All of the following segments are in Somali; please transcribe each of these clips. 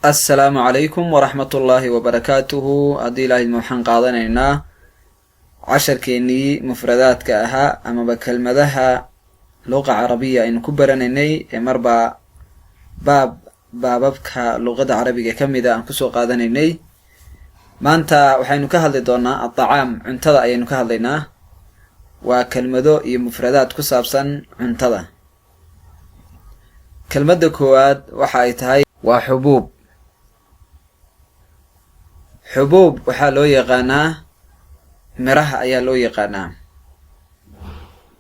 السلام عليكم ورحمة الله وبركاته. أدي الله المحن قاضنينا عشر كيني مفردات كأها أما بكلمتها لغة عربية إن كبرنني مربع بابك لغة عربية كم إذا أنكسو قاضنيني ما أنت وحين كهل دونا الطعام عنتظى أي نكهلنا وكلمة مفردات كسابسا عنتظى كلمة كواد وحايتهاي وحبوب. حبوب waxaa loo yaqaanaa miraha ayaa loo yaqaanaa.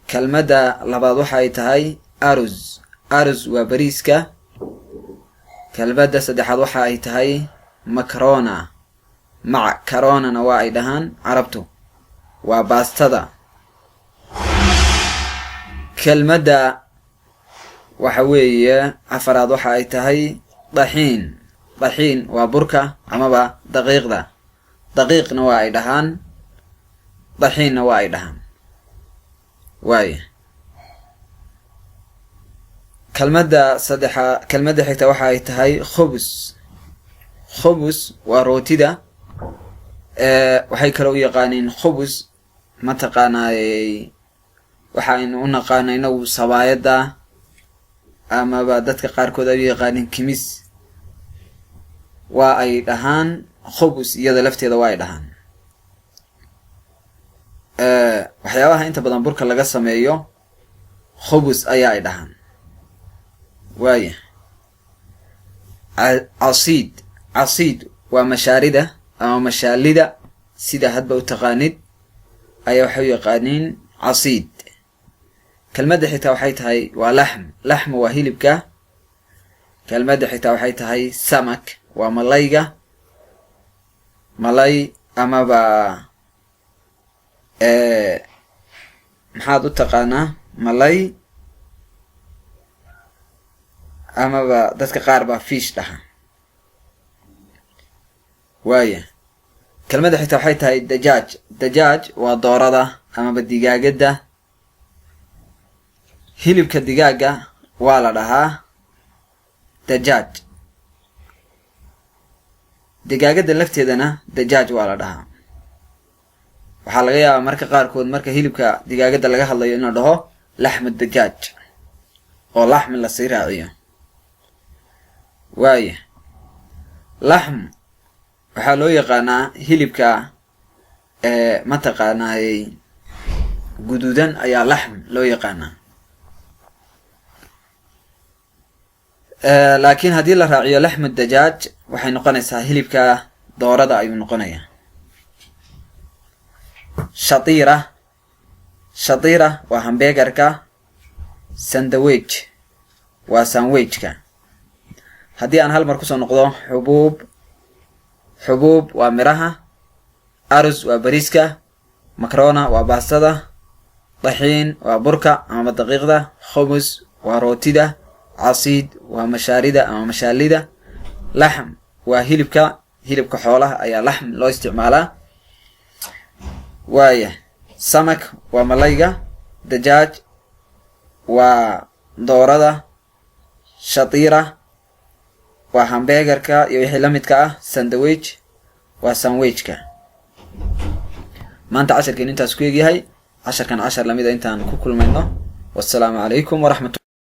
Kelmadda labaad waxay tahay aruz. Aruz waa bariiska. Kelmadda saddexaad waxa ay tahay makarona. Macaronana waa ay dhahaan carabtu. Waa baastada. Kelmadda waxa weeye afaraad waxa ay tahay dahiin. dahiin waa burka amaba daqiiqda. daqiiqna waa ay dhahaan dahiinna waa ay dhahaan. waaye kelmadda xigta waxa ay tahay khubus. khubus waa rootida. waxay kale u yaqaaniin khubus mataqaanaayay waxaynu u naqaano inagu sabaayadda amaba dadka qaarkood ay u yaqaaniin kimis. waa ay dhahaan khubus iyada lafteeda waa ay dhahaan. waxyaabaha inta badan burka laga sameeyo khubus ayaa ay dhahaan. waaye casiid. casiid waa mashaarida ama mashaalida sida hadba u taqaanid ayaa waxay u yaqaaniin casiid. kelmadda xitaa waxay tahay waa laxm. laxm waa hilibka. kelmadda xitaa waxay tahay samak waa malayga. malay amaba maxaad u taqaanaa malay amaba dadka qaar baa fish dhaha. waaye kelmadda xitaa waxay tahay dajaaj. dajaaj waa doorada amaba digaagadda. hilibka digaaga waa la dhahaa dajaaj. digaagadda lafteedana dajaaj waa la dhahaa. waxaa laga yaabaa marka qaarkood marka hilibka digaagadda laga hadlayo inuu dhaho laxmu dajaaj oo laxmi la sii raaciyo. waaye laxm waxaa loo yaqaanaa hilibka mataqaanaayay guduudan ayaa laxm loo yaqaanaa. laakiin haddii la raaciyo laxmu dajaaj waxay noqonaysaa hilibka doorada ayuu noqonayaa. shatiira. shatiira waa hambeegarka. sandwich waa sandwichka. haddii aan hal mar kusoo noqdo xubuub. xubuub waa miraha. aruz waa bariiska. makarona waa baastada. dahiin waa burka ama daqiiqda. khubus waa rootida. casiid waa mashaarida ama mashaalida. laxm waa hilibka xoolaha ayaa laxm loo isticmaalaa. waaye samak waa malayga. dajaaj waa doorada. shatiira waa hambeegarka iyo wixii la midka ah. sandwich waa sandwichka. maanta casharkeen intaas ku egyahay. casharkan cashar lamida intaan ku kulmayno. wassalaamu calaykum waraxmatu